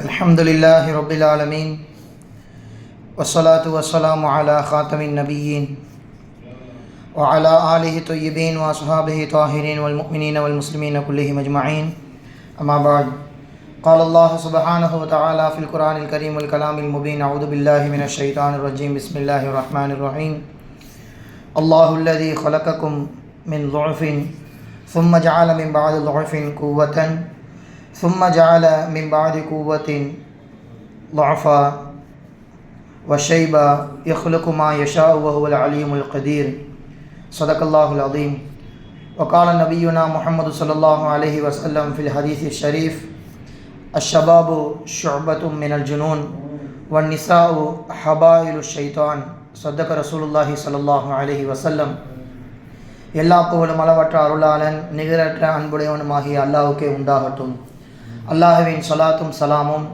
அல்ஹம்துலில்லாஹி ரப்பில் ஆலமீன் வஸ்ஸலாத்து வஸ்ஸலாமு அலா காத்தமின் நபியீன் வ அலா ஆலிஹி தொய்யிபீன் வ அஸ்ஹாபிஹி தாஹிரீன் வல் முஃமினீன வல் முஸ்லிமீன குல்லிஹிம் அஜ்மஈன். அம்மா பஅத். قال الله سبحانه وتعالى في القرآن الكريم والكلام المبين. أعوذ بالله من الشيطان الرجيم. بسم الله الرحمن الرحيم. الله الذي خلقكم من ضعف ثم جعل من بعد ضعف قوة ثم جعل من بعد قوة ضعفا وشيبا يخلق ما يشاء وهو العليم القدير. صدق الله العظيم. وقال نبينا محمد صلى الله عليه وسلم في الحديث الشريف: الشباب شعبة من الجنون والنساء حبائل الشيطان. صدق رسول الله صلى الله عليه وسلم. எல்லா புகழும் அளவற்ற அருளாளன் நிகரற்ற அன்புடையவனுமாகிய அல்லாஹ்வுக்கே உண்டாகட்டும். அல்லாஹ்வின் ஸலாத்தும் சலாமும்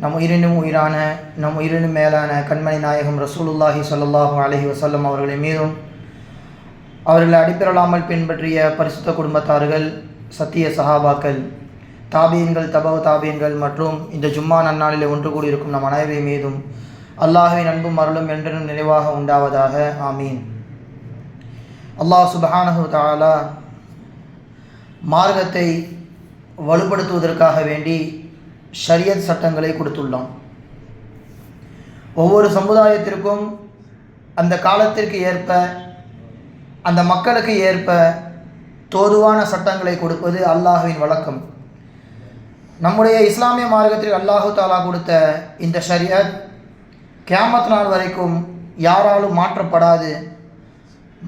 நம் உயிரினும் உயிரான நம் உயிரினும் மேலான கண்மணி நாயகம் ரசூலுல்லாஹி ஸல்லல்லாஹு அலைஹி வஸல்லம் அவர்களின் மீதும், அவர்களை அடிப்பிரலாமல் பின்பற்றிய பரிசுத்த குடும்பத்தார்கள், சத்திய சஹாபாக்கள், தாபியன்கள், தபவ தாபியன்கள் மற்றும் இந்த ஜும்மா நன்னாளில் ஒன்று கூடியிருக்கும் நம் அனைவரின் மீதும் அல்லாஹ்வின் அன்பும் அருளும் என்றும் நிறைவாக உண்டாவதாக. ஆமீன். அல்லாஹ் சுப்ஹானஹு வ தஆலா மார்க்கத்தை வலுப்படுத்துவதற்காக வேண்டி ஷரியத் சட்டங்களை கொடுத்துள்ளான். ஒவ்வொரு சமுதாயத்திற்கும் அந்த காலத்திற்கு ஏற்ப, அந்த மக்களுக்கு ஏற்ப தோதுவான சட்டங்களை கொடுப்பது அல்லாஹ்வின் வழக்கம். நம்முடைய இஸ்லாமிய மார்க்கத்தில் அல்லாஹு தாலா கொடுத்த இந்த ஷரியத் கியாமத் நாள் வரைக்கும் யாராலும் மாற்றப்படாது.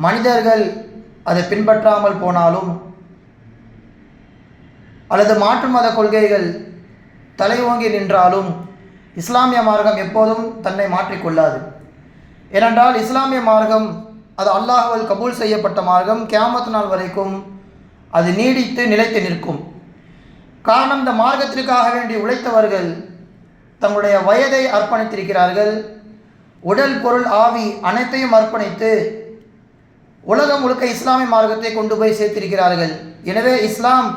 மனிதர்கள் அதை பின்பற்றாமல் போனாலும் அல்லது மாற்று மத கொள்கைகள் தலைவோங்கி நின்றாலும் இஸ்லாமிய மார்க்கம் எப்போதும் தன்னை மாற்றிக்கொள்ளாது. ஏனென்றால் இஸ்லாமிய மார்க்கம் அது அல்லாஹ்வால் கபூல் செய்யப்பட்ட மார்க்கம். கியாமத் நாள் வரைக்கும் அது நீடித்து நிலைத்து நிற்கும். காரணம், இந்த மார்க்கத்திற்காக வேண்டி உழைத்தவர்கள் தங்களுடைய வயதை அர்ப்பணித்திருக்கிறார்கள். உடல், பொருள், ஆவி அனைத்தையும் அர்ப்பணித்து உலகம் முழுக்க இஸ்லாமிய மார்க்கத்தை கொண்டு போய் சேர்த்திருக்கிறார்கள். எனவே இஸ்லாம்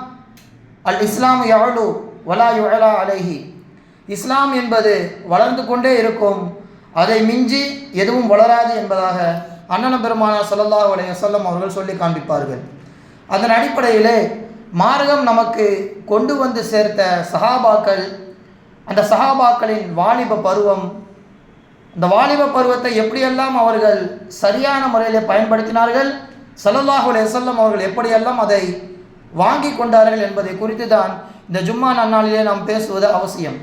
யஅலு வலா யுஅலா அலைஹி, இஸ்லாம் என்பது வளர்ந்து கொண்டே இருக்கும், அதை மிஞ்சி எதுவும் வளராது என்பதாக அண்ணன் பெருமானார் ஸல்லல்லாஹு அலைஹி வஸல்லம் அவர்கள் சொல்லி காண்பிப்பார்கள். அதன் அடிப்படையிலே மார்க்கம் நமக்கு கொண்டு வந்து சேர்த்த சஹாபாக்கள், அந்த சஹாபாக்களின் வாலிப பருவம், அந்த வாலிப பருவத்தை எப்படியெல்லாம் அவர்கள் சரியான முறையில் பயன்படுத்தினார்கள், ஸல்லல்லாஹு அலைஹி வஸல்லம் அவர்கள் எப்படியெல்லாம் அதை வாங்கி கொண்டார்கள் என்பதை குறித்து தான் இந்த ஜும்மா நன்னாளிலே நாம் பேசுவது அவசியம்.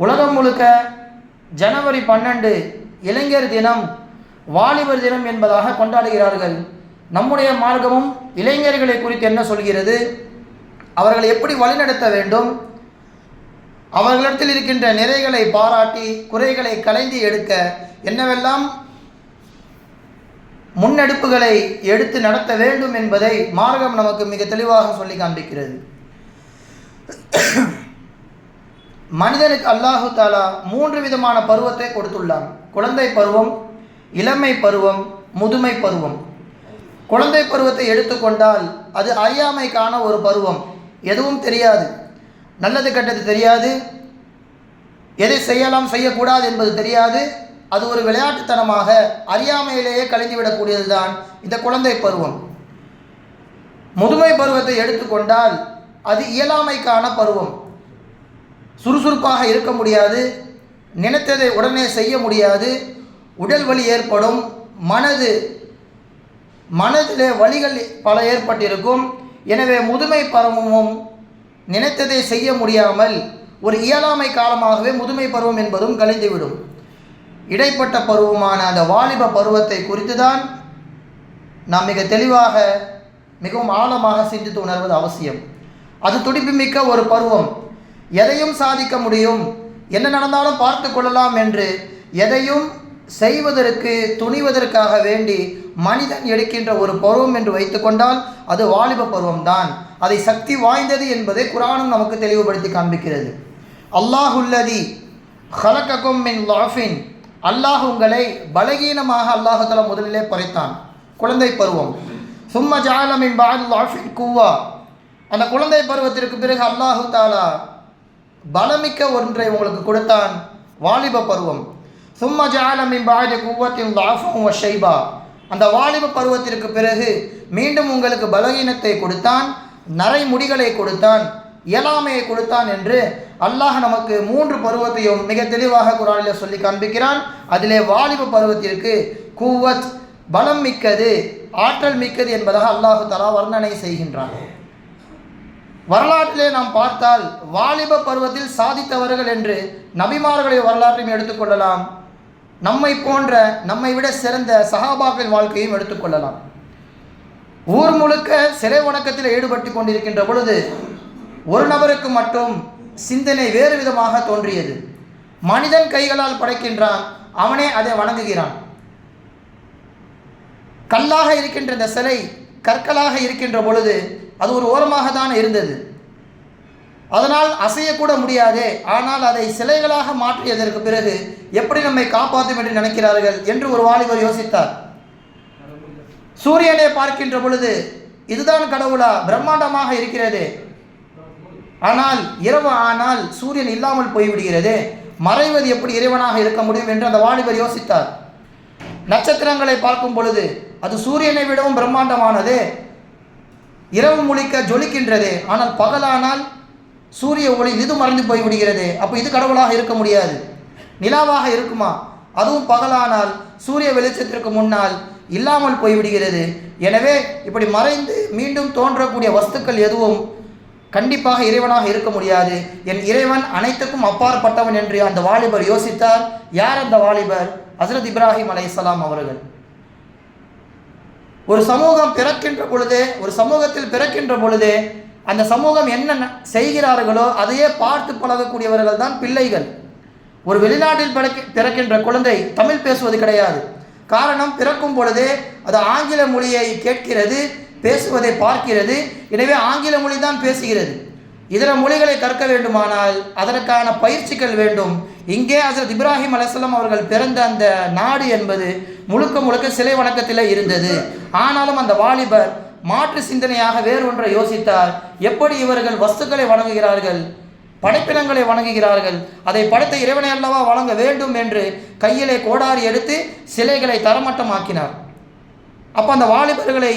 உலகம் முழுக்க ஜனவரி 12 இளைஞர் தினம், வாலிபர் தினம் என்பதாக கொண்டாடுகிறார்கள். நம்முடைய மார்க்கமும் இளைஞர்களை குறித்து என்ன சொல்கிறது, அவர்களை எப்படி வழிநடத்த வேண்டும், அவர்களிடத்தில் இருக்கின்ற நிறைகளை பாராட்டி குறைகளை களைந்து எடுக்க என்னவெல்லாம் முன்னெடுப்புகளை எடுத்து நடத்த வேண்டும் என்பதை மார்க்கம் நமக்கு மிக தெளிவாக சொல்லி காண்பிக்கிறது. மனிதனுக்கு அல்லாஹு தாலா 3 விதமான பருவத்தை கொடுத்துள்ளான். குழந்தை பருவம், இளமை பருவம், முதுமை பருவம். குழந்தை பருவத்தை எடுத்துக்கொண்டால் அது அறியாமைக்கான ஒரு பருவம். எதுவும் தெரியாது, நல்லது கெட்டது தெரியாது, எதை செய்யலாம் செய்யக்கூடாது என்பது தெரியாது. அது ஒரு விளையாட்டுத்தனமாக அறியாமையிலேயே கழிந்துவிடக்கூடியது தான் இந்த குழந்தை பருவம். முதுமை பருவத்தை எடுத்துக்கொண்டால் அது இயலாமைக்கான பருவம். சுறுசுறுப்பாக இருக்க முடியாது, நினைத்ததை உடனே செய்ய முடியாது, உடல் வலி ஏற்படும், மனதிலே வலிகள் பல ஏற்பட்டிருக்கும். எனவே முதுமை பருவமும் நினைத்ததை செய்ய முடியாமல் ஒரு இயலாமை காலமாகவே முதுமை பருவம் என்பதும் கழிந்துவிடும். இடைப்பட்ட பருவமான அந்த வாலிப பருவத்தை குறித்து தான் நாம் மிக தெளிவாக, மிகவும் ஆழமாக சிந்தித்து உணர்வது அவசியம். அது துடிப்புமிக்க ஒரு பருவம். எதையும் சாதிக்க முடியும், என்ன நடந்தாலும் பார்த்து கொள்ளலாம் என்று எதையும் செய்வதற்கு துணிவதற்காக வேண்டி மனிதன் எடுக்கின்ற ஒரு பருவம் என்று வைத்துக்கொண்டால் அது வாலிப பருவம்தான். அதை சக்தி வாய்ந்தது என்பதை குர்ஆனும் நமக்கு தெளிவுபடுத்தி காண்பிக்கிறது. அல்லாஹுல்லதி ஹலககும் மின் லாஃபின், அல்லாஹ் உங்களை பலகீனமாக அல்லாஹு தஆலா முதலிலே படைத்தான். குழந்தை பருவம். சும்ம ஜஅல மின் பஅதி லாஃபின் குவ்வா, அந்த குழந்தை பருவத்திற்கு பிறகு அல்லாஹு தாலா பலமிக்க ஒன்றை உங்களுக்கு கொடுத்தான், வாலிப பருவம். சும்ம ஜஅல மின் பஅதி குவத்தின் ضعفا وشيبا, அந்த வாலிப பருவத்திற்கு பிறகு மீண்டும் உங்களுக்கு பலகீனத்தை கொடுத்தான், நரை முடிகளை கொடுத்தான், இயலாமையை கொடுத்தான் என்று அல்லாஹ் நமக்கு 3 பருவத்தையும் மிக தெளிவாக குர்ஆனில் சொல்லி காண்பிக்கிறான். அதிலே வாலிப பருவத்திற்கு குவத், பலம் மிக்கது, ஆற்றல் மிக்கது என்பதாக அல்லாஹ் தஆலா வர்ணனை செய்கின்றான். வரலாற்றிலே நாம் பார்த்தால் வாலிப பருவத்தில் சாதித்தவர்கள் என்று நபிமார்களுடைய வரலாற்றையும் எடுத்துக்கொள்ளலாம், நம்மை போன்ற நம்மை விட சிறந்த சஹாபாக்களின் வாழ்க்கையும் எடுத்துக்கொள்ளலாம். ஊர் முழுக்க சிலை வணக்கத்தில் ஈடுபட்டு கொண்டிருக்கின்ற பொழுது ஒரு நபருக்கு மட்டும் சிந்தனை வேறு விதமாக தோன்றியது. மனிதன் கைகளால் படைக்கின்றான், அவனே அதை வணங்குகிறான். கல்லாக இருக்கின்ற இந்த சிலை கற்களாக இருக்கின்ற பொழுது அது ஒரு ஓரமாக தான் இருந்தது, அதனால் அசையக்கூட முடியாதே. ஆனால் அதை சிலைகளாக மாற்றியதற்கு பிறகு எப்படி நம்மை காப்பாற்றும் என்று நினைக்கிறார்கள் என்று ஒரு வாலிபர் யோசித்தார். சூரியனை பார்க்கின்ற பொழுது இதுதான் கடவுளா, பிரம்மாண்டமாக இருக்கிறது, ஆனால் இரவு ஆனால் சூரியன் இல்லாமல் போய்விடுகிறது, மறைவது எப்படி இறைவனாக இருக்க முடியும் என்று அந்த வாலிபர் யோசித்தார். நட்சத்திரங்களை பார்க்கும் பொழுது அது சூரியனை விடவும் பிரம்மாண்டமானது, இரவு முழிக்க ஜொலிக்கின்றது, ஆனால் பகலானால் சூரிய ஒளி இது மறைந்து போய்விடுகிறது, அப்போ இது கடவுளாக இருக்க முடியாது. நிலாவாக இருக்குமா, அதுவும் பகலானால் சூரிய வெளிச்சத்திற்கு முன்னால் இல்லாமல் போய்விடுகிறது. எனவே இப்படி மறைந்து மீண்டும் தோன்றக்கூடிய வஸ்துக்கள் எதுவும் கண்டிப்பாக இறைவனாக இருக்க முடியாது, என் இறைவன் அனைத்துக்கும் அப்பாற்பட்டவன் என்று அந்த வாலிபர் யோசித்தார். யார் அந்த வாலிபர்? ஹஸ்ரத் இப்ராஹிம் அலைஹிஸ்ஸலாம் அவர்கள். ஒரு சமூகம் பிறக்கின்ற பொழுதே, ஒரு சமூகத்தில் பிறக்கின்ற பொழுதே அந்த சமூகம் என்ன செய்கிறார்களோ அதையே பார்த்து பழகக்கூடியவர்கள் தான் பிள்ளைகள். ஒரு வெளிநாட்டில் பிறக்கின்ற குழந்தை தமிழ் பேசுவது கிடையாது. காரணம், பிறக்கும் பொழுதே அது ஆங்கில மொழியை கேட்கிறது, பேசுவதை பார்க்கிறது, எனவே ஆங்கில மொழி தான் பேசுகிறது. இதர மொழிகளை கற்க வேண்டுமானால் அதற்கான பயிற்சிகள் வேண்டும். இங்கே ஹஸ்ரத் இப்ராஹிம் அலைஹிஸ்ஸலாம் அவர்கள் பிறந்த அந்த நாடு என்பது முழுக்க முழுக்க சிலை வணக்கத்தில் இருந்தது. ஆனாலும் அந்த வாலிபர் மாற்று சிந்தனையாக வேறு ஒன்றை யோசித்தார். எப்படி இவர்கள் வஸ்துக்களை வணங்குகிறார்கள், படைப்பினங்களை வணங்குகிறார்கள், அதை படைத்த இறைவனை அல்லவா வணங்க வேண்டும் என்று கையிலே கோடாரி எடுத்து சிலைகளை தரமட்டமாக்கினார். அப்போ அந்த வாலிபர்களை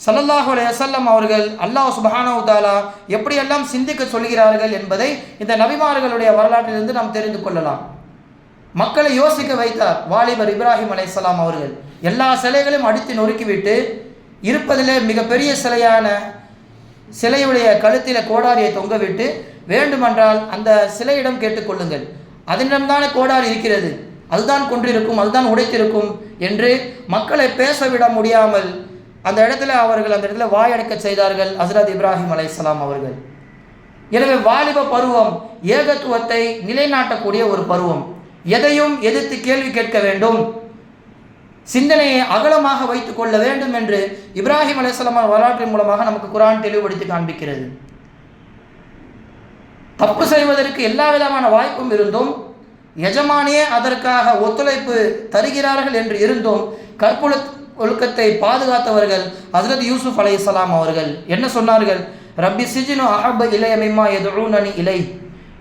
ஸல்லல்லாஹு அலைஹி வஸல்லம் அவர்கள் அல்லாஹ் சுப்ஹானஹு தஆலா எப்படியெல்லாம் சிந்திக்க சொல்கிறார்கள் என்பதை இந்த நபிமார்களுடைய வரலாற்றிலிருந்து நாம் தெரிந்து கொள்ளலாம். மக்களை யோசிக்க வைத்தார் வாலிபர் இப்ராஹிம் அலைஹிஸ்ஸலாம் அவர்கள். எல்லா சிலைகளையும் அடித்து நொறுக்கிவிட்டு இருப்பதிலே மிகப்பெரிய சிலையான சிலையுடைய கழுத்தில் கோடாரியை தொங்கவிட்டு, வேண்டுமென்றால் அந்த சிலையிடம் கேட்டுக்கொள்ளுங்கள், அதனிடம்தானே கோடாரி இருக்கிறது, அதுதான் கொன்றிருக்கும், அதுதான் உடைத்திருக்கும் என்று மக்களை பேச விட முடியாமல் அந்த இடத்துல அவர்கள் அந்த இடத்துல வாயடைக்க செய்தார்கள் ஹஸ்ரத் இப்ராஹிம் அலைஹிஸ்ஸலாம் அவர்கள். எனவே வாலிப பருவம் ஏகத்துவத்தை நிலைநாட்டக்கூடிய ஒரு பருவம். எதையும் எதிர்த்து கேள்வி கேட்க வேண்டும், சிந்தனையை அகலமாக வைத்துக் கொள்ள வேண்டும் என்று இப்ராஹிம் அலைஹிஸ்ஸலாம் வரலாற்றின் மூலமாக நமக்கு குர்ஆன் தெளிவுபடுத்தி காண்பிக்கிறது. தப்பு செய்வதற்கு எல்லா விதமான வாய்ப்பும் இருந்தும், எஜமானியே அதற்காக ஒத்துழைப்பு தருகிறார்கள் என்று இருந்தும் ஒழுக்கத்தை பாதுகாத்தவர்கள் ஹஸ்ரத் யூசுப் அலைஹிஸ்ஸலாம் அவர்கள். என்ன சொன்னார்கள்? ரப்பி சிஜ்னு அஹப்ப இலைய மிம்மா யதுஊனனி இலை.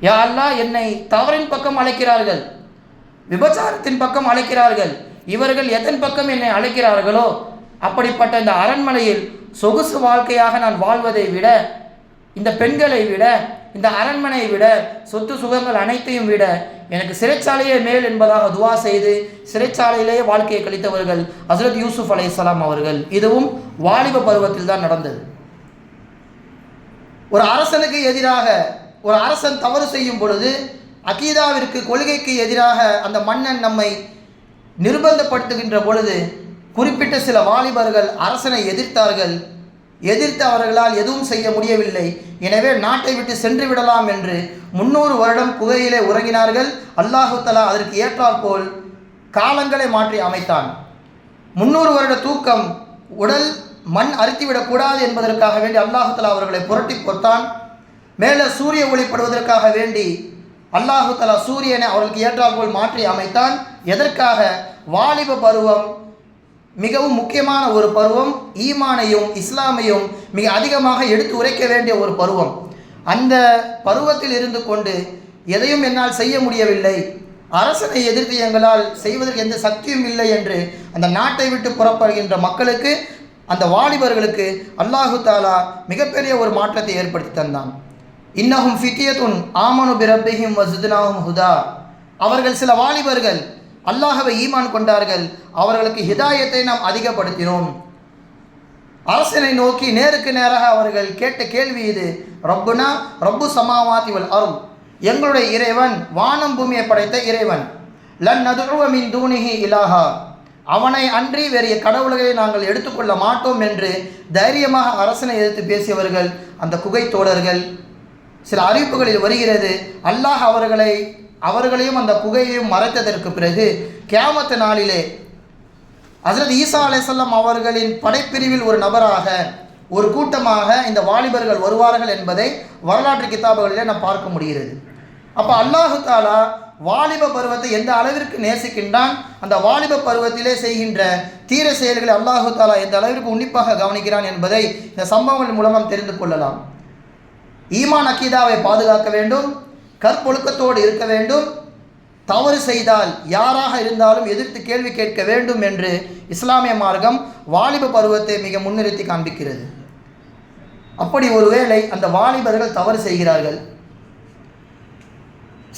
யா அல்லாஹ், என்னை தவறின் பக்கம் அழைக்கிறார்கள், விபச்சாரத்தின் பக்கம் அழைக்கிறார்கள், இவர்கள் எதன் பக்கம் என்னை அழைக்கிறார்களோ அப்படிப்பட்ட இந்த அரண்மனையில் சொகுசு வாழ்க்கையாக நான் வாழ்வதை விட, இந்த பெண்களை விட, இந்த அரண்மனையை விட, சொத்து சுகங்கள் அனைத்தையும் விட எனக்கு சிறைச்சாலையே மேல் என்பதாக துவா செய்து சிறைச்சாலையிலேயே வாழ்க்கையை கழித்தவர்கள் ஹஸ்ரத் யூசுப் அலைஹிஸ்ஸலாம் அவர்கள். இதுவும் வாலிப பருவத்தில் தான் நடந்தது. ஒரு அரசனுக்கு எதிராக ஒரு அரசன் தவறு செய்யும் பொழுது, அகீதாவிற்கு கொள்கைக்கு எதிராக அந்த மன்னன் நம்மை நிர்பந்தப்படுத்துகின்ற பொழுது குறிப்பிட்ட சில வாலிபர்கள் அரசனை எதிர்த்தார்கள். எதிர்த்து அவர்களால் எதுவும் செய்ய முடியவில்லை. எனவே நாட்டை விட்டு சென்று விடலாம் என்று 300 வருடம் குகையிலே உறங்கினார்கள். அல்லாஹு தஆலா அதற்கு ஏற்றாற்போல் காலங்களை மாற்றி அமைத்தான். 300 வருட தூக்கம், உடல் மண் அரித்துவிடக்கூடாது என்பதற்காக வேண்டி அல்லாஹு தஆலா அவர்களை புரட்டி போட்டான். மேலே சூரிய ஒளிப்படுவதற்காக வேண்டி அல்லாஹு தஆலா சூரியனை அவர்களுக்கு ஏற்றாற்போல் மாற்றி அமைத்தான். எதற்காக? வாலிப பருவம் மிகவும் முக்கியமான ஒரு பருவம், ஈமானையும் இஸ்லாமையும் மிக அதிகமாக எடுத்து உரைக்க வேண்டிய ஒரு பருவம். அந்த பருவத்தில் இருந்து கொண்டு எதையும் என்னால் செய்ய முடியவில்லை, அரசனை எதிர்த்து எங்களால் செய்வதற்கு எந்த சக்தியும் இல்லை என்று அந்த நாட்டை விட்டு புறப்படுகின்ற மக்களுக்கு, அந்த வாலிபர்களுக்கு அல்லாஹு தாலா மிகப்பெரிய ஒரு மாற்றத்தை ஏற்படுத்தி தந்தான். இன்னஹும் ஃபித்யத்துன் ஆமனு பிரப்பிஹிம் வஸித்னாஹும் ஹுதா. அவர்கள் சில வாலிபர்கள் அல்லாஹ்வை ஈமான் கொண்டார்கள், அவர்களுக்கு ஹிதாயத்தை நாம் அதிகப்படுத்தினோம். அரசனை நோக்கி நேருக்கு நேராக அவர்கள் கேட்ட கேள்வி இது. ரப்புனா ரப்பு சமாவாதி வல் அர்த், எங்களுடைய இறைவன் வானம் பூமியை படைத்த இறைவன். லன் நதுஉ மின் தூனிஹி இலாஹா, அவனை அன்றி வேறு கடவுள்களை நாங்கள் எடுத்துக்கொள்ள மாட்டோம் என்று தைரியமாக அரசனை எதிர்த்து பேசியவர்கள் அந்த குகை தோழர்கள். சில அறிவிப்புகளில் வருகிறது, அல்லாஹ் அவர்களையும் அந்த குகையையும் மறைத்ததற்கு பிறகு கியாமத் நாளிலே ஹஜ்ரத் ஈசா அலைஹிஸ்ஸலாம் அவர்களின் படைப்பிரிவில் ஒரு நபராக, ஒரு கூட்டமாக இந்த வாலிபர்கள் வருவார்கள் என்பதை வரலாற்று கிதாபுகளிலே நாம் பார்க்க முடிகிறது. அப்போ அல்லாஹு தாலா வாலிப பருவத்தை எந்த அளவிற்கு நேசிக்கின்றான், அந்த வாலிப பருவத்திலே செய்கின்ற தீர செயல்களை அல்லாஹு தாலா எந்த அளவிற்கு உன்னிப்பாக கவனிக்கிறான் என்பதை இந்த சம்பவங்கள் மூலம் தெரிந்து கொள்ளலாம். ஈமான் அக்கீதாவை பாதுகாக்க வேண்டும், கற்பொழுக்கத்தோடு இருக்க வேண்டும், தவறு செய்தால் யாராக இருந்தாலும் எதிர்த்து கேள்வி கேட்க வேண்டும் என்று இஸ்லாமிய மார்க்கம் வாலிப பருவத்தை மிக முன்னிறுத்தி காண்பிக்கிறது. அப்படி ஒருவேளை அந்த வாலிபர்கள் தவறு செய்கிறார்கள்,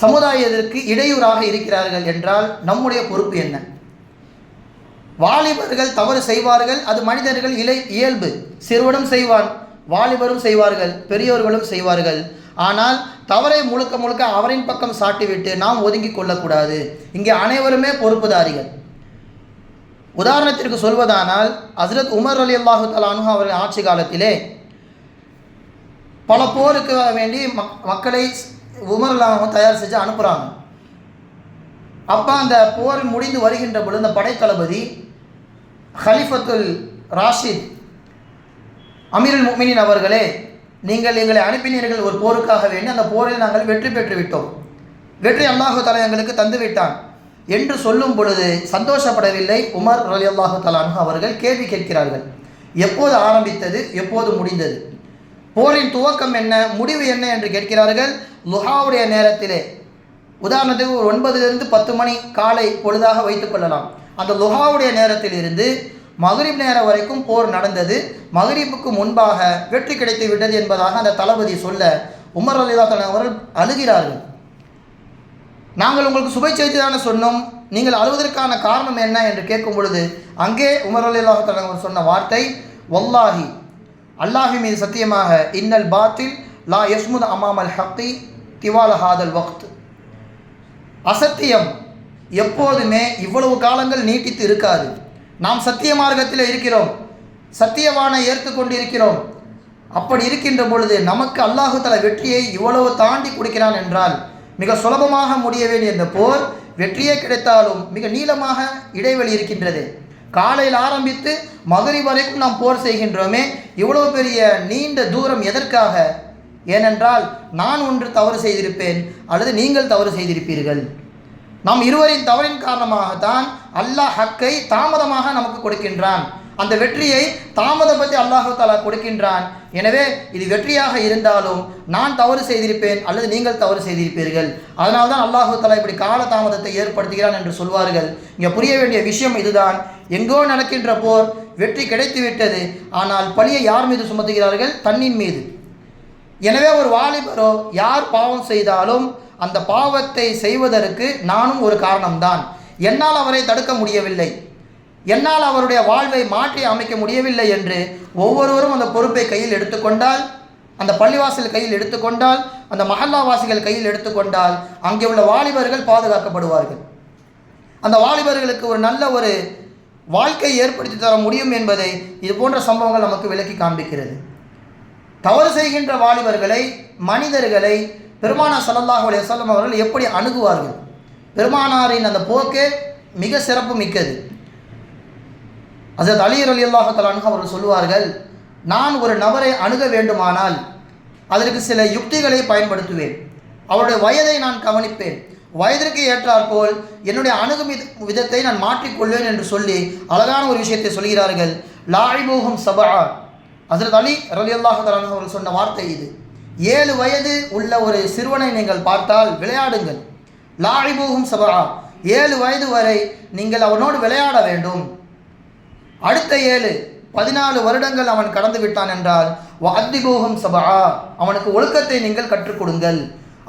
சமுதாயத்திற்கு இடையூறாக இருக்கிறார்கள் என்றால் நம்முடைய பொறுப்பு என்ன? வாலிபர்கள் தவறு செய்வார்கள், அது மனிதர்கள் இயல்பு. சிறுவனும் செய்வான், வாலிபரும் செய்வார்கள், பெரியோர்களும் செய்வார்கள். ஆனால் தவறை முழுக்க முழுக்க அவரின் பக்கம் சாட்டிவிட்டு நாம் ஒதுங்கி கொள்ளக்கூடாது. இங்கே அனைவருமே பொறுப்புதாரிகள். உதாரணத்திற்கு சொல்வதானால் ஹஜ்ரத் உமர் ரலியல்லாஹு தஆலா அன்ஹு அவர்கள் ஆட்சி காலத்திலே பல போருக்கு வேண்டி மக்களை உமர் ரலியல்லாஹு தயார் செஞ்சு அனுப்புகிறாங்க. அப்போ அந்த போர் முடிந்து வருகின்ற பொழுது அந்த படைத்தளபதி ஹலிஃபத்துல் ராஷித் அமீருல் முஃமினீன் அவர்களே, நீங்கள் எங்களை அனுப்பினீர்கள் ஒரு போருக்காக வேண்டி, அந்த போரில் நாங்கள் வெற்றி பெற்று விட்டோம், வெற்றி அல்லாஹு தஆலா எங்களுக்கு தந்து விட்டான் என்று சொல்லும் பொழுது சந்தோஷப்படவில்லை உமர் ரலியல்லாஹு தஆலா அன்ஹு அவர்கள். கேள்வி கேட்கிறார்கள், எப்போது ஆரம்பித்தது, எப்போது முடிந்தது, போரின் துவக்கம் என்ன, முடிவு என்ன என்று கேட்கிறார்கள். லுஹாவுடைய நேரத்திலே, உதாரணத்துக்கு ஒரு 9 to 10 மணி காலை பொழுதாக வைத்துக் கொள்ளலாம். அந்த லுஹாவுடைய நேரத்தில் இருந்து மகரிப் நேரம் வரைக்கும் போர் நடந்தது. மகரிப்புக்கு முன்பாக வெற்றி கிடைத்து விட்டது என்பதாக அந்த தளபதி சொல்ல உமர் ரலியல்லாஹு தஆலா அவர்கள் அழுகிறார்கள். நாங்கள் உங்களுக்கு சுப செய்தி தானே சொன்னோம், நீங்கள் அழுவதற்கான காரணம் என்ன என்று கேட்கும் பொழுது அங்கே உமர் ரலியல்லாஹு தஆலா அவர்கள் சொன்ன வார்த்தை, வல்லாஹி, அல்லாஹி மீது சத்தியமாக, இன்னல் பாத்தில் லா யஸ்முத் அமாமல் ஹக்கி திவால ஹாதல் வக்த், அசத்தியம் எப்போதுமே இவ்வளவு காலங்கள் நீட்டித்து இருக்காது. நாம் சத்திய மார்க்கத்தில் இருக்கிறோம், சத்தியவானை ஏற்றுக்கொண்டு இருக்கிறோம். அப்படி இருக்கின்ற பொழுது நமக்கு அல்லாஹு தஆலா வெற்றியை இவ்வளவு தாண்டி கொடுக்கிறான் என்றால், மிக சுலபமாக முடிய வேண்டிய இந்த போர் வெற்றியே கிடைத்தாலும் மிக நீளமாக இடைவெளி இருக்கின்றது. காலையில் ஆரம்பித்து மகரிப் வரைக்கும் நாம் போர் செய்கின்றோமே, இவ்வளவு பெரிய நீண்ட தூரம் எதற்காக? ஏனென்றால் நான் ஒன்று தவறு செய்திருப்பேன் அல்லது நீங்கள் தவறு செய்திருப்பீர்கள். நாம் இருவரின் தவறின் காரணமாகத்தான் அல்லாஹ் ஹக்கை தாமதமாக நமக்கு கொடுக்கின்றான். அந்த வெற்றியை தாமதப்படுத்தி அல்லாஹு தஆலா கொடுக்கின்றான். எனவே இது வெற்றியாக இருந்தாலும் நான் தவறு செய்திருப்பேன் அல்லது நீங்கள் தவறு செய்திருப்பீர்கள். அதனால தான் அல்லாஹு தஆலா இப்படி கால தாமதத்தை ஏற்படுத்துகிறான் என்று சொல்வார்கள். இங்கே புரிய வேண்டிய விஷயம் இதுதான். எங்கோ நடக்கின்ற போர் வெற்றி கிடைத்து விட்டது, ஆனால் பழியை யார் மீது சுமத்துகிறார்கள்? தன்னின் மீது. எனவே ஒரு வாலிபரோ யார் பாவம் செய்தாலும் அந்த பாவத்தை செய்வதற்கு நானும் ஒரு காரணம்தான். என்னால் அவரை தடுக்க முடியவில்லை, என்னால் அவருடைய வாழ்வை மாற்றி அமைக்க முடியவில்லை என்று ஒவ்வொருவரும் அந்த பொறுப்பை கையில் எடுத்துக்கொண்டால், அந்த பள்ளிவாசல் கையில் எடுத்துக்கொண்டால், அந்த மஹல்லாவாசிகள் கையில் எடுத்துக்கொண்டால் அங்கே உள்ள வாலிபர்கள் பாதுகாக்கப்படுவார்கள். அந்த வாலிபர்களுக்கு ஒரு நல்ல ஒரு வாழ்க்கை ஏற்படுத்தி தர முடியும் என்பதை இது போன்ற சம்பவங்கள் நமக்கு விளக்கி காண்பிக்கிறது. தவறு செய்கின்ற வாலிபர்களை, மனிதர்களை பெருமானார் ஸல்லல்லாஹு அலைஹி வஸல்லம் அவர்கள் எப்படி அணுகுவார்கள்? பெருமானாரின் அந்த போக்கே மிக சிறப்பு மிக்கது. ஹஜ்ரத் அலி ரலியல்லாஹு தஆலா அன்ஹு அவர்கள் சொல்லுவார்கள், நான் ஒரு நபரை அணுக வேண்டுமானால் அதற்கு சில யுக்திகளை பயன்படுத்துவேன். அவருடைய வயதை நான் கவனிப்பேன், வயதிற்கு ஏற்றாற்போல் என்னுடைய அணுகும் விதத்தை நான் மாற்றிக்கொள்வேன் என்று சொல்லி அழகான ஒரு விஷயத்தை சொல்கிறார்கள். லாயிபூஹும் சபஆ. ஹஜ்ரத் அலி ரலியல்லாஹு தஆலா அன்ஹு அவர்கள் சொன்ன வார்த்தை இது. 7 வயது உள்ள ஒரு சிறுவனை நீங்கள் பார்த்தால் விளையாடுங்கள். லாஇபூஹும் சபஆ, 7 வயது வரை நீங்கள் அவனோடு விளையாட வேண்டும். அடுத்த 14 வருடங்கள் அவன் கடந்து விட்டான் என்றால் வஅத்திபூஹும் சபஆ, அவனுக்கு ஒழுக்கத்தை நீங்கள் கற்றுக் கொடுங்கள்.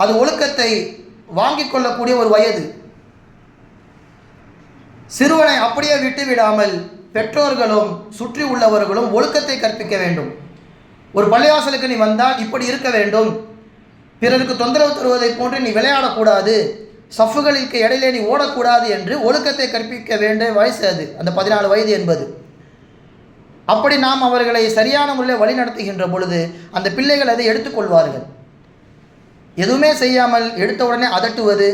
அது ஒழுக்கத்தை வாங்கிக் கொள்ளக்கூடிய ஒரு வயது. சிறுவனை அப்படியே விட்டு விடாமல் பெற்றோர்களும் சுற்றி உள்ளவர்களும் ஒழுக்கத்தை கற்பிக்க வேண்டும். ஒரு பள்ளிவாசலுக்கு நீ வந்தால் இப்படி இருக்க வேண்டும், பிறருக்கு தொந்தரவு தருவதை போன்று நீ விளையாடக்கூடாது, சஃப்புகளுக்கு இடையிலே நீ ஓடக்கூடாது என்று ஒழுக்கத்தை கற்பிக்க வேண்டிய வயசு அது, அந்த 14 வயது என்பது. அப்படி நாம் அவர்களை சரியான முறையில் வழி நடத்துகின்ற பொழுது அந்த பிள்ளைகள் அதை எடுத்துக்கொள்வார்கள். எதுவுமே செய்யாமல் எடுத்த உடனே அதட்டுவது,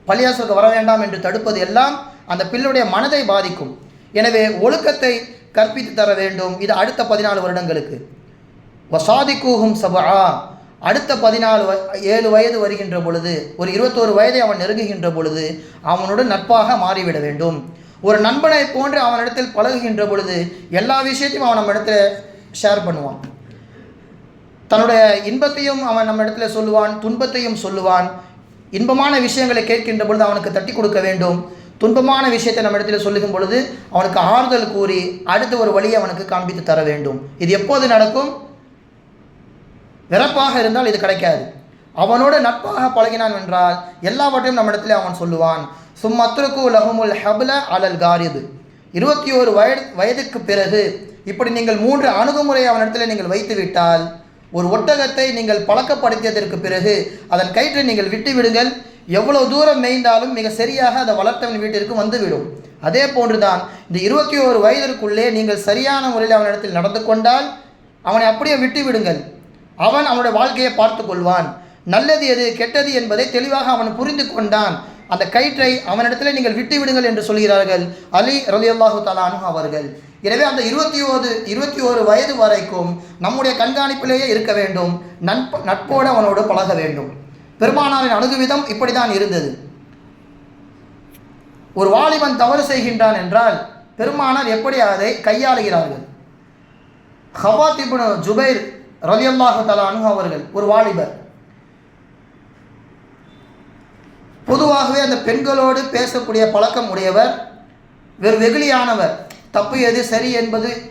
பள்ளிவாசலுக்கு வர வேண்டாம் என்று தடுப்பது எல்லாம் அந்த பிள்ளையுடைய மனதை பாதிக்கும். எனவே ஒழுக்கத்தை கற்பித்து தர வேண்டும். இது அடுத்த 14 வருடங்களுக்கு. வசாதிக்கூஹும் சபஆ, அடுத்த 7 வயது வருகின்ற பொழுது, ஒரு 21 வயதை அவன் நெருங்குகின்ற பொழுது அவனுடன் நட்பாக மாறிவிட வேண்டும். ஒரு நண்பனை போன்று அவனிடத்தில் பழகுகின்ற பொழுது எல்லா விஷயத்தையும் அவன் நம்ம இடத்துல ஷேர் பண்ணுவான். தன்னுடைய இன்பத்தையும் அவன் நம்ம இடத்துல சொல்லுவான், துன்பத்தையும் சொல்லுவான். இன்பமான விஷயங்களை கேட்கின்ற பொழுது அவனுக்கு தட்டி கொடுக்க வேண்டும். துன்பமான விஷயத்தை நம்ம இடத்துல சொல்லுகின்ற பொழுது அவனுக்கு ஆறுதல் கூறி அடுத்த ஒரு வழியை அவனுக்கு காண்பித்து தர வேண்டும். இது எப்போது நடக்கும்? வெறுப்பாக இருந்தால் இது கிடைக்காது. அவனோடு நட்பாக பழகினான் என்றால் எல்லாவற்றையும் நம்ம இடத்துல அவன் சொல்லுவான். சும்மத்ருக்கு லஹுமுல் ஹப்ல அலல் காரிது, 21 வயதுக்கு பிறகு இப்படி நீங்கள் 3 அணுகுமுறையை அவனிடத்தில் நீங்கள் வைத்து விட்டால், ஒரு ஒட்டகத்தை நீங்கள் பழக்கப்படுத்தியதற்கு பிறகு அதன் கயிற்றை நீங்கள் விட்டு விடுங்கள். எவ்வளவு தூரம் மேய்ந்தாலும் மிக சரியாக அதை வளர்த்தவன் வீட்டிற்கு வந்துவிடும். அதே போன்றுதான் இந்த 21 வயதிற்குள்ளே நீங்கள் சரியான முறையில் அவனிடத்தில் நடந்து கொண்டால் அவனை அப்படியே விட்டு விடுங்கள். அவன் அவனுடைய வாழ்க்கையை பார்த்து கொள்வான். நல்லது எது கெட்டது என்பதை தெளிவாக அவன் புரிந்து கொண்டான். அந்த கயிற்றை அவனிடத்தில் நீங்கள் விட்டு விடுங்கள் என்று சொல்கிறார்கள் அலி ரலியல்லாஹு தஆலா அன்ஹு அவர்கள். எனவே அந்த 21 வயது வரைக்கும் நம்முடைய கண்காணிப்பிலேயே இருக்க வேண்டும். நட்போடு அவனோடு பழக வேண்டும். பெருமானாரின் அணுகுவிதம் இப்படி தான் இருந்தது. ஒரு வாலிபன் தவறு செய்கின்றான் என்றால் பெருமானார் எப்படி அதை கையாளுகிறார்கள்? ஹவாத் இப்னு ஜுபைர் ரலியல்லாஹு தஆலா அன்ஹு அவர்கள் ஒரு வாலிபர். பொதுவாகவே அந்த பெண்களோடு பேசக்கூடிய பழக்கம் உடையவர், வெகுளியானவர். தப்பு எது சரி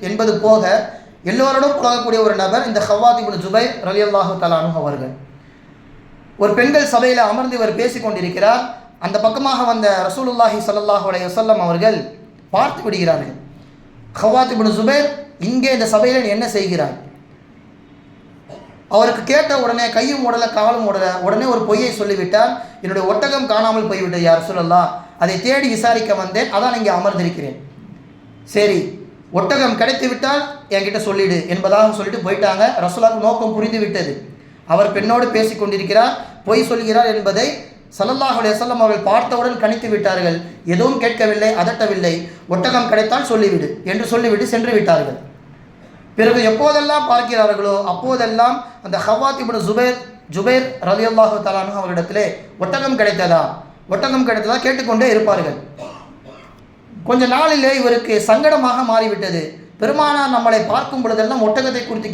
என்பது போக எல்லோரோடும் பழகக்கூடிய ஒரு நபர் இந்த ஹவாத் இப்னு ஜுபைர் ரலியல்லாஹு தஆலா அன்ஹு அவர்கள். ஒரு பெண்கள் சபையில் அமர்ந்து இவர் பேசி கொண்டிருக்கிறார். அந்த பக்கமாக வந்த ரசூலுல்லாஹி ஸல்லல்லாஹு அலைஹி வஸல்லம் அவர்கள் பார்த்து விடுகிறார்கள். ஹவாத் இப்னு ஜுபைர், இங்கே இந்த சபையில் என்ன செய்கிறார்? அவருக்கு கேட்ட உடனே கையும் உடலை காலும் உடனே ஒரு பொய்யை சொல்லிவிட்டால், என்னுடைய ஒட்டகம் காணாமல் போய்விட்டது யார் ரசூலல்லாஹ், அதை தேடி விசாரிக்க வந்தேன், அதான் இங்கே அமர்ந்திருக்கிறேன். சரி, ஒட்டகம் கிடைத்து விட்டால் என்கிட்ட சொல்லிடு என்பதாக சொல்லிட்டு போயிட்டாங்க. ரசூலுல்லாஹ்வுக்கு நோக்கம் புரிந்து விட்டது. அவர் பெண்ணோடு பேசி கொண்டிருக்கிறார், பொய் சொல்கிறார் என்பதை ஸல்லல்லாஹு அலைஹி வஸல்லம் அவர்கள் பார்த்தவுடன் கணித்து விட்டார்கள். எதுவும் கேட்கவில்லை, அதட்டவில்லை. ஒட்டகம் கிடைத்தால் சொல்லிவிடு என்று சொல்லிவிட்டு சென்று விட்டார்கள். பிறகு எப்போதெல்லாம் பார்க்கிறார்களோ அப்போதெல்லாம் அந்த ஹவாத் இப்னு ஜுபைர் ரலியல்லாஹு தஆலா அன்ஹு அவரிடத்திலே ஒட்டகம் கிடைத்ததா கேட்டுக்கொண்டே இருப்பார்கள். கொஞ்ச நாளிலே இவருக்கு சங்கடமாக மாறிவிட்டது. பெருமானார் நம்மளை பார்க்கும் பொழுதெல்லாம் ஒட்டகத்தை குறித்து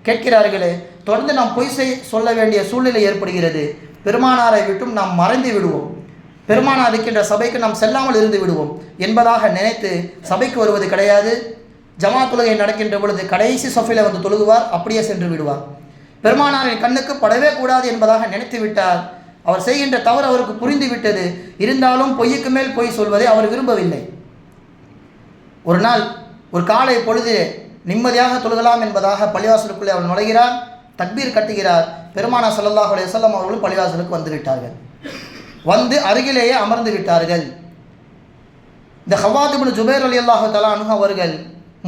கேட்கிறார்களே, தொடர்ந்து நாம் பொய் சொல்ல வேண்டிய சூழ்நிலை ஏற்படுகிறது. பெருமானாரை விட்டும் நாம் மறைந்து விடுவோம், பெருமானார் இருக்கின்ற சபைக்கு நாம் செல்லாமல் இருந்து விடுவோம் என்பதாக நினைத்து சபைக்கு வருவது கிடையாது. ஜமாத் தொழுகை நடக்கின்ற பொழுது கடைசி சஃபில் வந்து தொழுகுவார், அப்படியே சென்று விடுவார். பெருமானாரின் கண்ணுக்கு படவே கூடாது என்பதாக நினைத்து விட்டார். அவர் செய்கின்ற தவறு அவருக்கு புரிந்து விட்டது. இருந்தாலும் பொய்யுக்கு மேல் பொய் சொல்வதை அவர் விரும்பவில்லை. ஒரு நாள் ஒரு காலை பொழுது நிம்மதியாக தொழுகலாம் என்பதாக பள்ளிவாசலுக்குள்ளே அவர் நுழைகிறார், தக்பீர் கட்டுகிறார். பெருமானார் ஸல்லல்லாஹு அலைஹி வஸல்லம் அவர்களும் பள்ளிவாசலுக்கு வந்து விட்டார்கள். வந்து அருகிலேயே அமர்ந்து விட்டார்கள். இந்த ஹவாத் இப்னு ஜுபைர் ரலியல்லாஹு தஆலா அன்ஹு அவர்கள்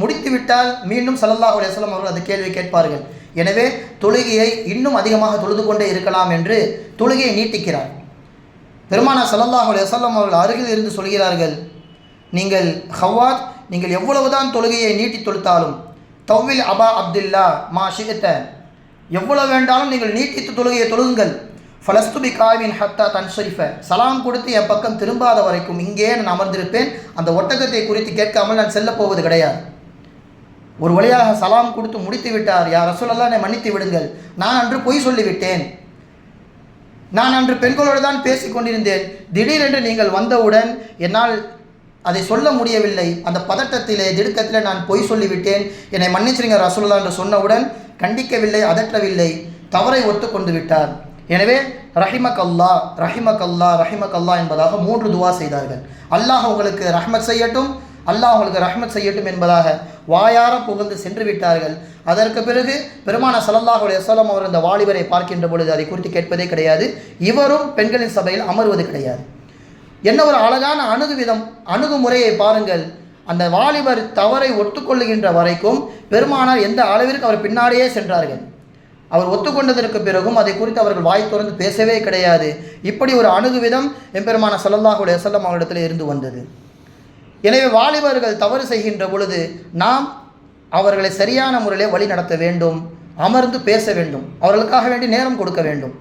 முடித்து விட்டால் மீண்டும் ஸல்லல்லாஹு அலைஹி வஸல்லம் அவர்கள் அந்த கேள்வி கேட்பார்கள். எனவே தொழுகையை இன்னும் அதிகமாக தொழுது கொண்டே இருக்கலாம் என்று தொழுகையை நீட்டிக்கிறார். பெருமானார் ஸல்லல்லாஹு அலைஹி வஸல்லம் அவர்கள் அருகில் இருந்து சொல்கிறார்கள், நீங்கள் ஹவாத், நீங்கள் எவ்வளவுதான் தொழுகையை நீட்டி தொழுத்தாலும் தவ்வில் அபா அப்துல்லா மா ஷிஅத, எவ்வளவு வேண்டாலும் நீங்கள் நீட்டித்து தொழுகையை தொழுகுங்கள். ஃபலஸ்து பி காவின் ஹத்தா தன்ஷரிஃப, சலாம் கொடுத்து என் பக்கம் திரும்பாத வரைக்கும் இங்கே நான் அமர்ந்திருப்பேன். அந்த ஒட்டகத்தை குறித்து கேட்காமல் நான் செல்ல போவது கிடையாது. ஒரு வழியாக சலாம் கொடுத்து முடித்து விட்டார். யா ரசூலல்லாஹ், என்னை மன்னித்து விடுங்கள், நான் அன்று பொய் சொல்லிவிட்டேன், நான் அன்று பெண்களோடு தான் பேசி கொண்டிருந்தேன், திடீரென்று நீங்கள் வந்தவுடன் என்னால் அதை சொல்ல முடியவில்லை, அந்த பதட்டத்திலே திடுக்கத்திலே நான் பொய் சொல்லிவிட்டேன், என்னை மன்னிச்சிருங்க ரசூலுல்லாஹ் என்று சொன்னவுடன் கண்டிக்கவில்லை, அதற்றவில்லை, தவறை ஒத்துக்கொண்டு விட்டார். எனவே ரஹிமக் அல்லாஹ் ரஹிமக் அல்லாஹ் ரஹிமக் அல்லாஹ் என்பதாக 3 துவா செய்தார்கள். அல்லாஹ் உங்களுக்கு ரஹ்மத் செய்யட்டும், அல்லாஹ் உங்களுக்கு ரஹ்மத் செய்யட்டும் என்பதாக வாயார புகழ்ந்து சென்று விட்டார்கள். அதற்கு பிறகு பெருமான ஸல்லல்லாஹு அலைஹி வஸல்லம் அவர் இந்த வாலிபரை பார்க்கின்ற பொழுது அதை குறித்து கேட்பதே கிடையாது, இவரும் பெண்களின் சபையில் அமர்வது கிடையாது. என்ன ஒரு அழகான அணுகுமுறையை பாருங்கள். அந்த வாலிபர் தவறை ஒத்துக்கொள்ளுகின்ற வரைக்கும் பெருமானார் எந்த அளவிற்கு அவர் பின்னாடியே சென்றார்கள். அவர் ஒத்துக்கொண்டதற்கு பிறகும் அதை குறித்து அவர்கள் வாய் திறந்து பேசவே கிடையாது. இப்படி ஒரு அணுகுவிதம் எம்பெருமான ஸல்லல்லாஹு அலைஹி வஸல்லம் அவரிடத்தில் இருந்து வந்தது. எனவே வாலிபர்கள் தவறு செய்கின்ற பொழுது நாம் அவர்களை சரியான முறையில் வழி நடத்த வேண்டும், அமர்ந்து பேச வேண்டும், அவர்களுக்காக வேண்டி நேரம் கொடுக்க வேண்டும்.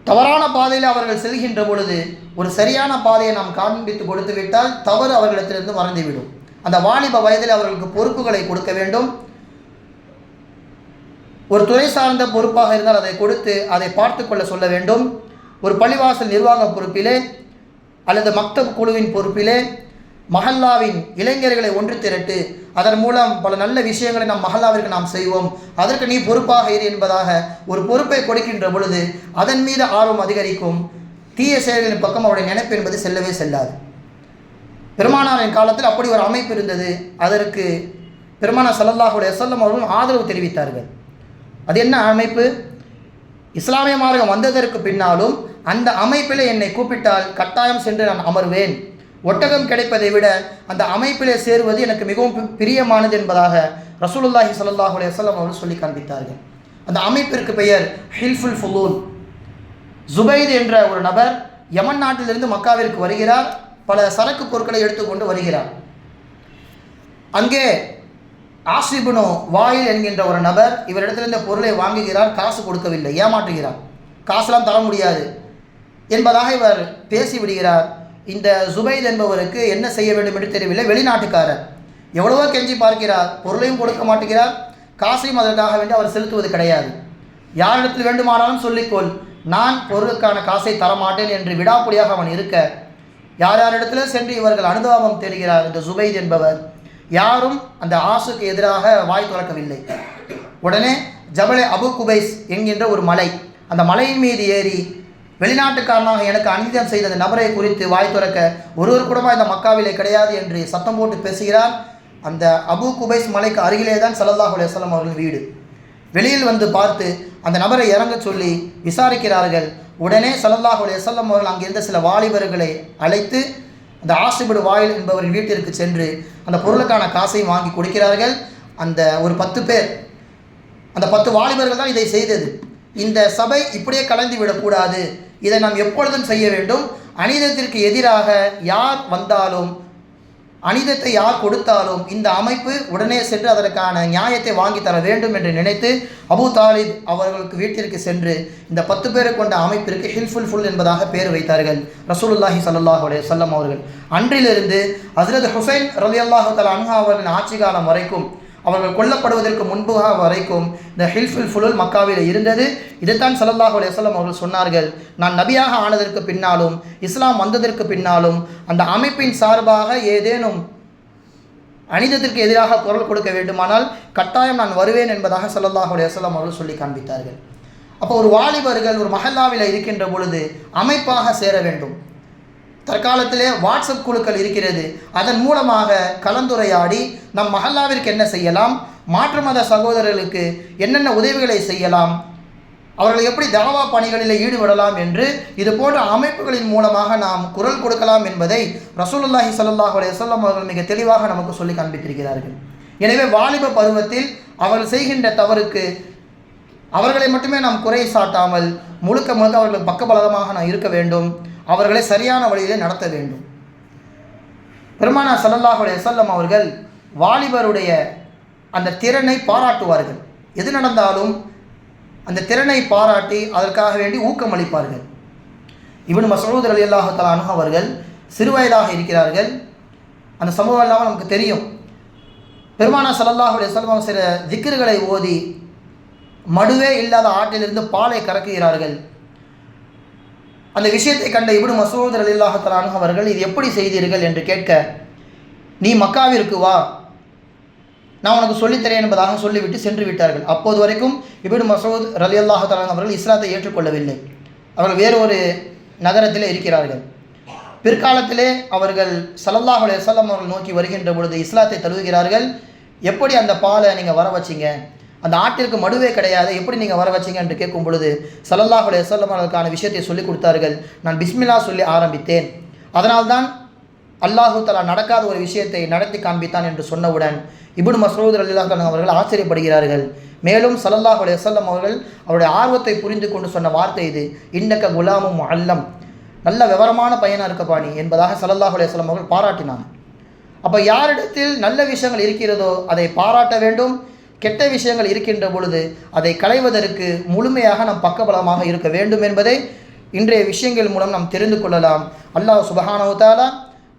தவறான பாதையில் அவர்கள் செல்கின்ற பொழுது ஒரு சரியான பாதையை நாம் காண்பித்து கொடுத்து விட்டால் தவறு அவர்களிடத்திலிருந்து மறந்துவிடும். அந்த வாலிப வயதில் அவர்களுக்கு பொறுப்புகளை கொடுக்க வேண்டும். ஒரு துறை சார்ந்த பொறுப்பாக இருந்தால் அதை கொடுத்து அதை பார்த்து கொள்ள சொல்ல வேண்டும். ஒரு பள்ளிவாசல் நிர்வாக பொறுப்பிலே அல்லது மக்தப் குழுவின் பொறுப்பிலே மஹல்லாவின் இளைஞர்களை ஒன்று திரட்டு, அதன் மூலம் பல நல்ல விஷயங்களை நம் மஹல்லாவிற்கு நாம் செய்வோம், அதற்கு நீ பொறுப்பாக இரு என்பதாக ஒரு பொறுப்பை கொடுக்கின்ற பொழுது அதன் மீது ஆர்வம் அதிகரிக்கும். தீய செயல்களின் பக்கம் அவருடைய நினைப்பு என்பது செல்லவே செல்லாது. பெருமானாரின் காலத்தில் அப்படி ஒரு அமைப்பு இருந்தது. அதற்கு பெருமானார் ஸல்லல்லாஹு அலைஹி வஸல்லம் அவர்கள் ஆதரவு தெரிவித்தார்கள். அது என்ன அமைப்பு? இஸ்லாமிய மார்க்கம் வந்ததற்கு பின்னாலும் அந்த அமைப்பில் என்னை கூப்பிட்டால் கட்டாயம் சென்று நான் அமர்வேன், ஒட்டகம் கிடைப்பதை விட அந்த அமைப்பிலே சேருவது எனக்கு மிகவும் பிரியமானது என்பதாக ரசூலுல்லாஹி ஸல்லல்லாஹு அலைஹி வஸல்லம் அவர்கள் சொல்லி காண்பித்தார்கள். அந்த அமைப்பிற்கு பெயர் ஹில்ஃபுல் ஃபுலூல். ஜுபைத் என்ற ஒரு நபர் யமன் நாட்டிலிருந்து மக்காவிற்கு வருகிறார், பல சரக்கு பொருட்களை எடுத்துக்கொண்டு வருகிறார். அங்கே ஆசிபுனு வாயில் என்கின்ற ஒரு நபர் இவரிடத்திலிருந்த பொருளை வாங்குகிறார், காசு கொடுக்கவில்லை, ஏமாற்றுகிறார், காசுலாம் தர முடியாது என்பதாக இவர் பேசிவிடுகிறார். இந்த ஜுபைத் என்பவருக்கு என்ன செய்ய வேண்டும் என்று தெரியவில்லை, வெளிநாட்டுக்காரர், எவ்வளவோ கெஞ்சி பார்க்கிறார், பொருளையும் கொடுக்க மாட்டேங்கிறார், காசையும் அதற்காக வேண்டி அவர் செலுத்துவது கிடையாது. யாரிடத்தில் வேண்டுமானாலும் சொல்லிக்கொள், நான் பொருளுக்கான காசை தரமாட்டேன் என்று விடாப்புடியாக அவன் இருக்க யார் யாரிடத்தில் சென்று இவர்கள் அனுதாபம் தேடுகிறார். இந்த ஜுபைத் என்பவர் யாரும் அந்த ஆசுக்கு எதிராக வாய் திறக்கவில்லை. உடனே ஜபலே அபு குபைஸ் என்கின்ற ஒரு மலை, அந்த மலையின் மீது ஏறி வெளிநாட்டுக்காரனாக எனக்கு அநீதம் செய்த அந்த நபரை குறித்து வாய் திறக்க ஒருவர் கூடமா இந்த மக்காவிலே கிடையாது என்று சத்தம் போட்டு பேசுகிறார். அந்த அபு குபைஸ் மலைக்கு அருகிலே தான் ஸல்லல்லாஹு அலைஹி வஸல்லம் அவர்கள் வீடு. வெளியில் வந்து பார்த்து அந்த நபரை இறங்க சொல்லி விசாரிக்கிறார்கள். உடனே ஸல்லல்லாஹு அலைஹி வஸல்லம் அவர்கள் அங்கிருந்த சில வாலிபர்களை அழைத்து அந்த ஆசிபுடு வாயில் என்பவரின் வீட்டிற்கு சென்று அந்த பொருளுக்கான காசையும் வாங்கி கொடுக்கிறார்கள். அந்த ஒரு 10 பேர், அந்த 10 வாலிபர்கள் தான் இதை செய்தது. இந்த சபை இப்படியே கலந்து விடக்கூடாது, இதை நாம் எப்பொழுதும் செய்ய வேண்டும். அநீதத்திற்கு எதிராக யார் வந்தாலும், அநீதத்தை யார் கொடுத்தாலும் இந்த அமைப்பு உடனே சென்று அதற்கான நியாயத்தை வாங்கி தர வேண்டும் என்று நினைத்து அபூ தாலிப் அவர்களுக்கு வீட்டிற்கு சென்று இந்த 10 பேரை கொண்ட அமைப்பிற்கு ஹில்ஃபுல் ஃபுல் என்பதாக பெயர் வைத்தார்கள் ரசூலுல்லாஹி ஸல்லல்லாஹு அலைஹி வஸல்லம் அவர்கள். அன்றிலிருந்து ஹஸ்ரத் ஹுசைன் ரலியல்லாஹு தஆலா அன்ஹு அவர்களின் ஆட்சி காலம் வரைக்கும், அவர்கள் கொல்லப்படுவதற்கு முன்பாக வரைக்கும் இந்த ஹில்ஃபுல் ஃபுல் மக்காவில் இருந்தது. இதைத்தான் ஸல்லல்லாஹு அலைஹி வஸல்லம் அவர்கள் சொன்னார்கள், நான் நபியாக ஆனதற்கு பின்னாலும் இஸ்லாம் வந்ததற்கு பின்னாலும் அந்த அமைப்பின் சார்பாக ஏதேனும் அநீதத்திற்கு எதிராக குரல் கொடுக்க வேண்டுமானால் கட்டாயம் நான் வருவேன் என்பதாக ஸல்லல்லாஹு அலைஹி வஸல்லம் அவர்கள் சொல்லி காண்பித்தார்கள். அப்போ ஒரு வாலிபர்கள் ஒரு மஹல்லாவில் இருக்கின்ற பொழுது அமைப்பாக சேர வேண்டும். தற்காலத்திலே வாட்ஸ்அப் குழுக்கள் இருக்கிறது, அதன் மூலமாக கலந்துரையாடி நம் மஹல்லாவிற்கு என்ன செய்யலாம், மாற்று மத சகோதரர்களுக்கு என்னென்ன உதவிகளை செய்யலாம், அவர்களை எப்படி தஅவா பணிகளில் ஈடுபடலாம் என்று இது போன்ற அமைப்புகளின் மூலமாக நாம் குரல் கொடுக்கலாம் என்பதை ரசூலுல்லாஹி ஸல்லல்லாஹு அலைஹி வஸல்லம் அவர்கள் மிக தெளிவாக நமக்கு சொல்லி காண்பித்திருக்கிறார்கள். எனவே வாலிப பருவத்தில் அவர்கள் செய்கின்ற தவறுக்கு அவர்களை மட்டுமே நாம் குறை சாட்டாமல் முழுக்க முழுக்க அவர்களுக்கு பக்கபலமாக நாம் இருக்க வேண்டும், அவர்களை சரியான வழியிலே நடத்த வேண்டும். பெருமானார் ஸல்லல்லாஹு அலைஹி வஸல்லம் அவர்கள் வாலிபருடைய அந்த திறனை பாராட்டுவார்கள். எது நடந்தாலும் அந்த திறனை பாராட்டி அதற்காக வேண்டி ஊக்கமளிப்பார்கள். இப்னு மஸ்ஊத் ரலியல்லாஹு தஆலா அன்ஹு அவர்கள் சிறுவயதாக இருக்கிறார்கள். அந்த சம்பவம் எல்லாம் நமக்கு தெரியும். பெருமானா ஸல்லல்லாஹு அலைஹி வஸல்லம் சில திக்ருகளை ஓதி மடுவே இல்லாத ஆற்றிலிருந்து பாலை கறக்குகிறார்கள். அந்த விஷயத்தை கண்ட இப்னு மஸ்ஊத் ரலியல்லாஹு தஆலா அன்ஹு அவர்கள், இது எப்படி செய்தீர்கள் என்று கேட்க, நீ மக்காவிற்கு வா, நான் உனக்கு சொல்லித்தரேன் என்பதாக சொல்லிவிட்டு சென்று விட்டார்கள். அப்போது வரைக்கும் இப்னு மஸ்ஊத் ரலியல்லாஹு தஆலா அவர்கள் இஸ்லாத்தை ஏற்றுக்கொள்ளவில்லை. அவர்கள் வேறு ஒரு நகரத்திலே இருக்கிறார்கள். பிற்காலத்திலே அவர்கள் ஸல்லல்லாஹு அலைஹி வஸல்லம் அவர்கள் நோக்கி வருகின்ற பொழுது இஸ்லாத்தை தழுவுகிறார்கள். எப்படி அந்த பாலை நீங்கள் வர வச்சிங்க, அந்த ஆட்டிற்கு மடுவே கிடையாது, எப்படி நீங்கள் வர வச்சிங்க என்று கேட்கும் பொழுது ஸல்லல்லாஹு அலைஹி வஸல்லம் அவர்களுக்கான விஷயத்தை சொல்லிக் கொடுத்தார்கள். நான் பிஸ்மில்லா சொல்லி ஆரம்பித்தேன், அதனால்தான் அல்லாஹு தஆலா நடக்காத ஒரு விஷயத்தை நடத்தி காண்பித்தான் என்று சொன்னவுடன் இப்னு மஸ்ஊத் ரலியல்லாஹு அன்ஹு அவர்கள் ஆச்சரியப்படுகிறார்கள். மேலும் ஸல்லல்லாஹு அலைஹி வஸல்லம் அவர்கள் அவருடைய ஆர்வத்தை புரிந்து கொண்டு சொன்ன வார்த்தை இது, இன்னக குலாமும் முஅல்லம், நல்ல விவரமான பையனாக இருக்கப்பா நீ என்பதாக ஸல்லல்லாஹு அலைஹி வஸல்லம் அவர்கள் பாராட்டினாங்க. அப்போ யாரிடத்தில் நல்ல விஷயங்கள் இருக்கிறதோ அதை பாராட்ட வேண்டும், கெட்ட விஷயங்கள் இருக்கின்ற பொழுது அதை களைவதற்கு முழுமையாக நாம் பக்கபலமாக இருக்க வேண்டும் என்பதை இன்றைய விஷயங்கள் மூலம் நாம் தெரிந்து கொள்ளலாம். அல்லாஹ் சுப்ஹானஹு வ தஆலா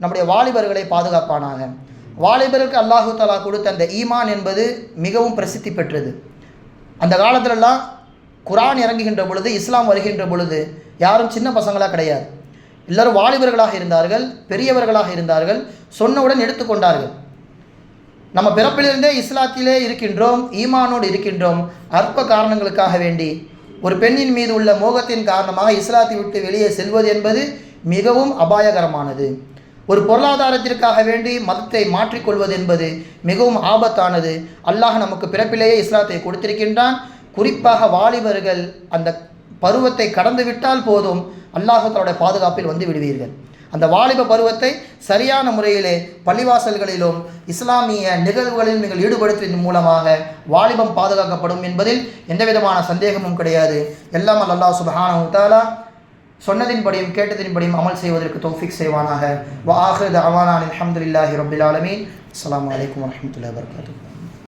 நம்முடைய வாலிபர்களை பாதுகாப்பானாக. வாலிபருக்கு அல்லாஹு தஆலா கொடுத்த அந்த ஈமான் என்பது மிகவும் பிரசித்தி பெற்றது. அந்த காலத்திலெல்லாம் குர்ஆன் இறங்குகின்ற பொழுது, இஸ்லாம் வருகின்ற பொழுது யாரும் சின்ன பசங்களாக கிடையாது, எல்லோரும் வாலிபர்களாக இருந்தார்கள், பெரியவர்களாக இருந்தார்கள், சொன்னவுடன் எடுத்துக்கொண்டார்கள். நம்ம பிறப்பிலிருந்தே இஸ்லாத்திலே இருக்கின்றோம், ஈமானோடு இருக்கின்றோம். அற்ப காரணங்களுக்காக வேண்டி ஒரு பெண்ணின் மீது உள்ள மோகத்தின் காரணமாக இஸ்லாத்தை விட்டு வெளியே செல்வது என்பது மிகவும் அபாயகரமானது. ஒரு பொருளாதாரத்திற்காக வேண்டி மதத்தை மாற்றிக்கொள்வது என்பது மிகவும் ஆபத்தானது. அல்லாஹ் நமக்கு பிறப்பிலேயே இஸ்லாத்தை கொடுத்திருக்கின்றான். குறிப்பாக வாலிபர்கள் அந்த பருவத்தை கடந்து விட்டால் போதும், அல்லாஹ் தஆலாவுடைய பாதுகாப்பில் வந்து விடுவீர்கள். அந்த வாலிப பருவத்தை சரியான முறையிலே பள்ளிவாசல்களிலும் இஸ்லாமிய நிகழ்வுகளில் நீங்கள் ஈடுபடுத்துவதன் மூலமாக வாலிபம் பாதுகாக்கப்படும் என்பதில் எந்தவிதமான சந்தேகமும் கிடையாது. எல்லாம் அல்லாஹ் சுப்ஹானஹு வ தஆலா சொன்னதின்படியும் கேட்டதின்படியும் அமல் செய்வதற்கு தௌஃபீக் செய்வானாக. வ ஆகிரு தஅவானா அல்ஹம்துலில்லாஹி ரப்பில் ஆலமீன். அஸ்ஸலாமு அலைக்கும் வரஹ்மத்துல்லாஹி வபரகாத்துஹு.